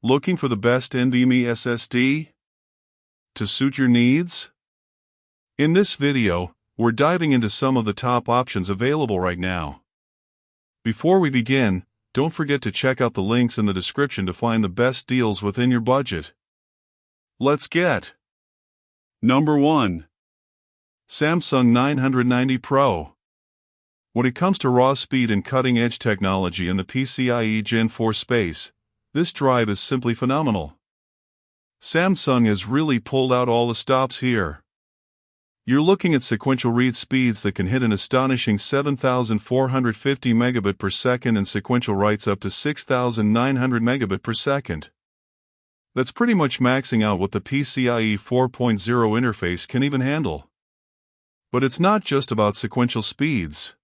Looking for the best NVMe SSD to suit your needs? In this video, we're diving into some of the top options available right now. Before we begin, don't forget to check out the links in the description to find the best deals within your budget. Let's get Number 1. Samsung 990 Pro. When it comes to raw speed and cutting-edge technology in the PCIe Gen 4 space, this drive is simply phenomenal. Samsung has really pulled out all the stops here. You're looking at sequential read speeds that can hit an astonishing 7,450 megabit per second and sequential writes up to 6,900 megabit per second. That's pretty much maxing out what the PCIe 4.0 interface can even handle. But it's not just about sequential speeds.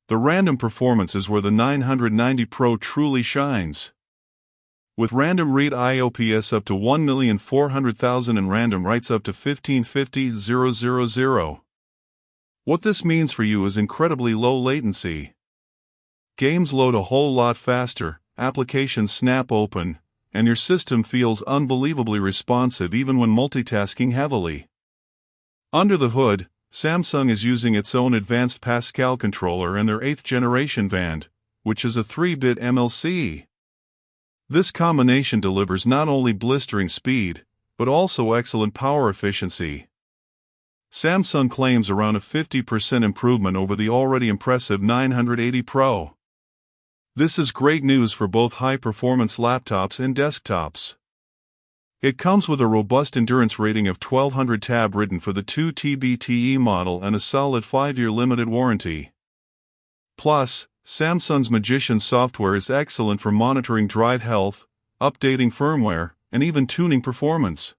The random performance is where the 990 Pro truly shines. With random read IOPS up to 1,400,000 and random writes up to 1550,000. What this means for you is incredibly low latency. Games load a whole lot faster, applications snap open, and your system feels unbelievably responsive even when multitasking heavily. Under the hood, Samsung is using its own advanced Pascal controller and their 8th generation VAND, which is a 3-bit MLC. This combination delivers not only blistering speed, but also excellent power efficiency. Samsung claims around a 50% improvement over the already impressive 980 Pro. This is great news for both high-performance laptops and desktops. It comes with a robust endurance rating of 1200 tab written for the 2 TB model and a solid 5-year limited warranty. Plus, Samsung's Magician software is excellent for monitoring drive health, updating firmware, and even tuning performance.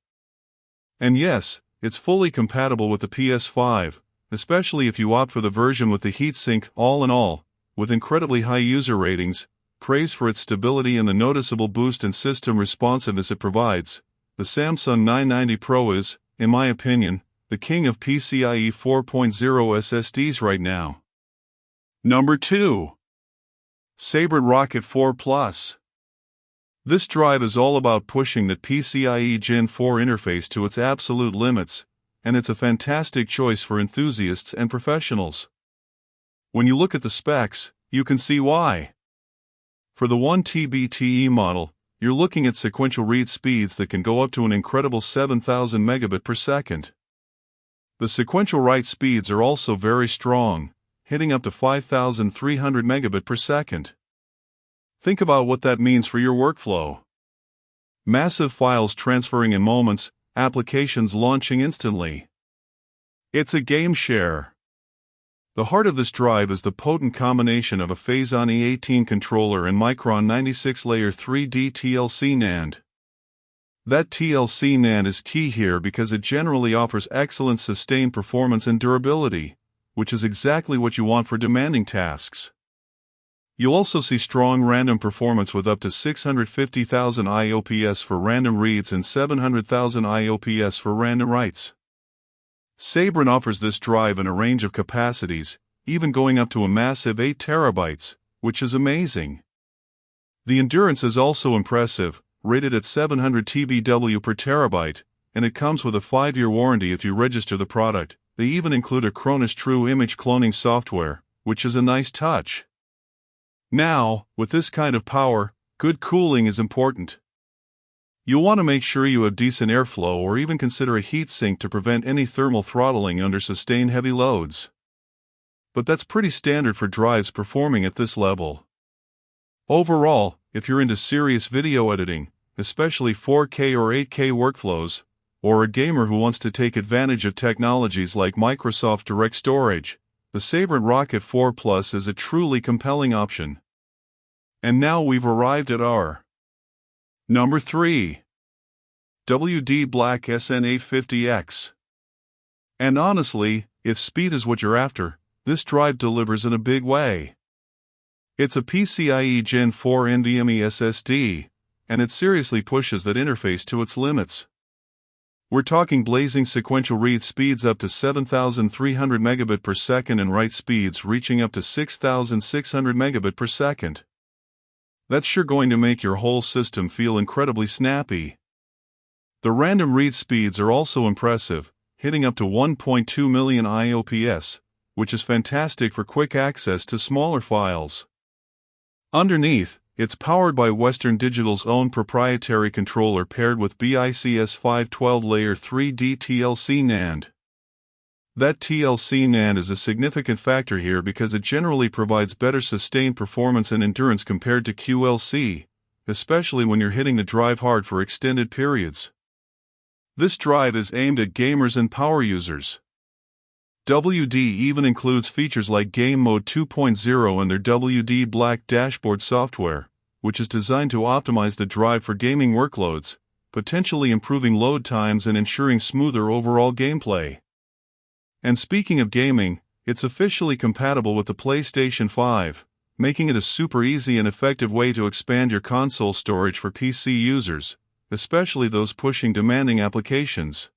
And yes, it's fully compatible with the PS5, especially if you opt for the version with the heatsink. All in all, with incredibly high user ratings, praised for its stability and the noticeable boost in system responsiveness it provides, the Samsung 990 Pro is, in my opinion, the king of PCIe 4.0 SSDs right now. Number 2. Sabrent Rocket 4 Plus. This drive is all about pushing the PCIe Gen 4 interface to its absolute limits, and it's a fantastic choice for enthusiasts and professionals. When you look at the specs, you can see why. For the 1 TB model, you're looking at sequential read speeds that can go up to an incredible 7,000 megabit per second. The sequential write speeds are also very strong, hitting up to 5,300 megabit per second. Think about what that means for your workflow. Massive files transferring in moments, applications launching instantly. It's a game changer. The heart of this drive is the potent combination of a Phison E18 controller and Micron 96-layer 3D TLC NAND. That TLC NAND is key here because it generally offers excellent sustained performance and durability, which is exactly what you want for demanding tasks. You'll also see strong random performance with up to 650,000 IOPS for random reads and 700,000 IOPS for random writes. Sabrent offers this drive in a range of capacities, even going up to a massive 8 terabytes, which is amazing. The endurance is also impressive, rated at 700 TBW per terabyte, and it comes with a 5-year warranty if you register the product. They even include a Cronus True image cloning software, which is a nice touch. Now, with this kind of power, good cooling is important. You'll want to make sure you have decent airflow or even consider a heatsink to prevent any thermal throttling under sustained heavy loads. But that's pretty standard for drives performing at this level. Overall, if you're into serious video editing, especially 4K or 8K workflows, or a gamer who wants to take advantage of technologies like Microsoft Direct Storage, the Sabrent Rocket 4 Plus is a truly compelling option. And now we've arrived at our Number 3. WD Black SN850X. And honestly, if speed is what you're after, this drive delivers in a big way. It's a PCIe Gen 4 NVMe SSD, and it seriously pushes that interface to its limits. We're talking blazing sequential read speeds up to 7,300 megabit per second and write speeds reaching up to 6,600 megabit per second. That's sure going to make your whole system feel incredibly snappy. The random read speeds are also impressive, hitting up to 1.2 million IOPS, which is fantastic for quick access to smaller files. Underneath, it's powered by Western Digital's own proprietary controller paired with BICS 512-layer 3D TLC NAND. That TLC NAND is a significant factor here because it generally provides better sustained performance and endurance compared to QLC, especially when you're hitting the drive hard for extended periods. This drive is aimed at gamers and power users. WD even includes features like Game Mode 2.0 and their WD Black dashboard software, which is designed to optimize the drive for gaming workloads, potentially improving load times and ensuring smoother overall gameplay. And speaking of gaming, it's officially compatible with the PlayStation 5, making it a super easy and effective way to expand your console storage for PC users, especially those pushing demanding applications.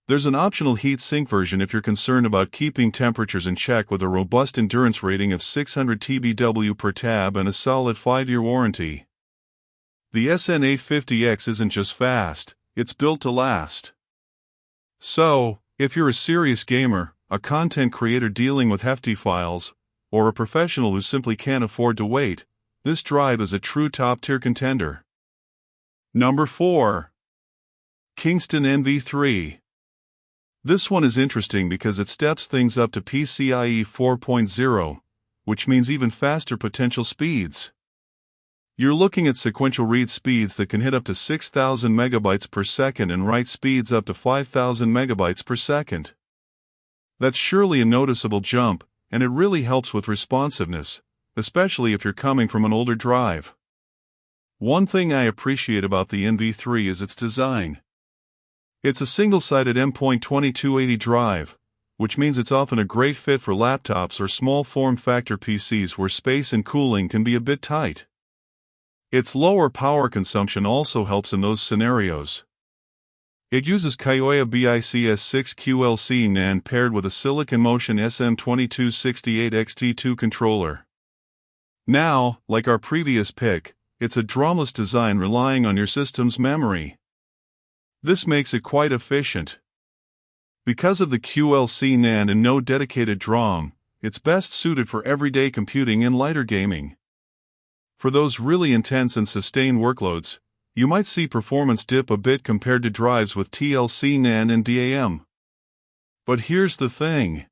There's an optional heat-sink version if you're concerned about keeping temperatures in check with a robust endurance rating of 600 TBW per tab and a solid 5-year warranty. The SN850X isn't just fast, it's built to last. So, if you're a serious gamer, a content creator dealing with hefty files, or a professional who simply can't afford to wait, this drive is a true top-tier contender. Number 4. Kingston NV3. This one is interesting because it steps things up to PCIe 4.0, which means even faster potential speeds. You're looking at sequential read speeds that can hit up to 6,000 megabytes per second and write speeds up to 5,000 megabytes per second. That's surely a noticeable jump, and it really helps with responsiveness, especially if you're coming from an older drive. One thing I appreciate about the NV3 is its design. It's a single-sided M.2280 drive, which means it's often a great fit for laptops or small form-factor PCs where space and cooling can be a bit tight. Its lower power consumption also helps in those scenarios. It uses Kiyoya BICS6 QLC NAND paired with a Silicon Motion SM2268XT2 controller. Now, like our previous pick, it's a DROMless design relying on your system's memory. This makes it quite efficient. Because of the QLC NAND and no dedicated DROM, it's best suited for everyday computing and lighter gaming. For those really intense and sustained workloads, you might see performance dip a bit compared to drives with TLC NAND and DAM. But here's the thing.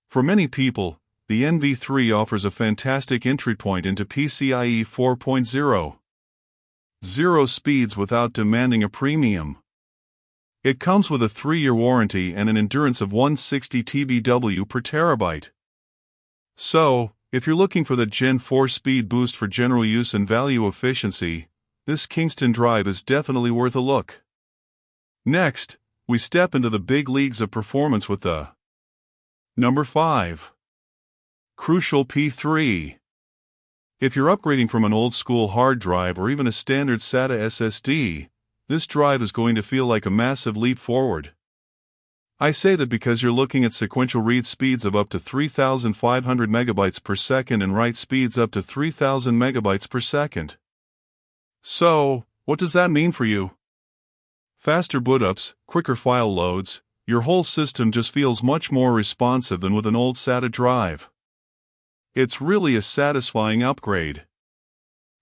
For many people, the NV3 offers a fantastic entry point into PCIe 4.0. Zero speeds without demanding a premium. It comes with a 3-year warranty and an endurance of 160 TBW per terabyte. So, if you're looking for the Gen 4 speed boost for general use and value efficiency, this Kingston drive is definitely worth a look. Next, we step into the big leagues of performance with the Number 5. Crucial P3. If you're upgrading from an old-school hard drive or even a standard SATA SSD, this drive is going to feel like a massive leap forward. I say that because you're looking at sequential read speeds of up to 3,500 megabytes per second and write speeds up to 3,000 megabytes per second. So, what does that mean for you? Faster bootups, quicker file loads, your whole system just feels much more responsive than with an old SATA drive. It's really a satisfying upgrade.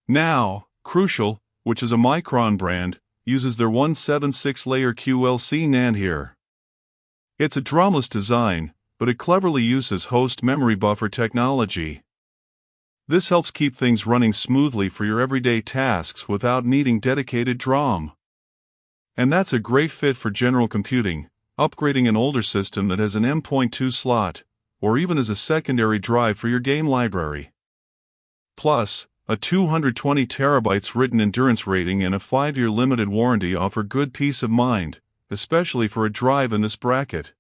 Now, Crucial, which is a Micron brand, uses their 176-layer QLC NAND here. It's a DROMless design, but it cleverly uses host memory buffer technology. This helps keep things running smoothly for your everyday tasks without needing dedicated DROM. And that's a great fit for general computing, upgrading an older system that has an M.2 slot, or even as a secondary drive for your game library. Plus, a 220 terabytes written endurance rating and a 5-year limited warranty offer good peace of mind, especially for a drive in this bracket.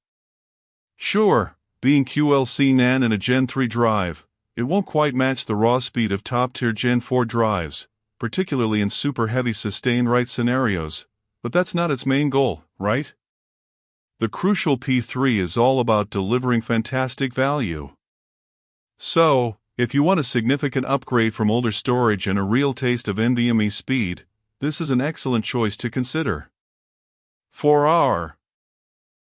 Sure, being QLC NAND and a Gen 3 drive, it won't quite match the raw speed of top-tier Gen 4 drives, particularly in super heavy sustained write scenarios, but that's not its main goal, right? The Crucial P3 is all about delivering fantastic value. So, If you want a significant upgrade from older storage and a real taste of NVMe speed, this is an excellent choice to consider. For our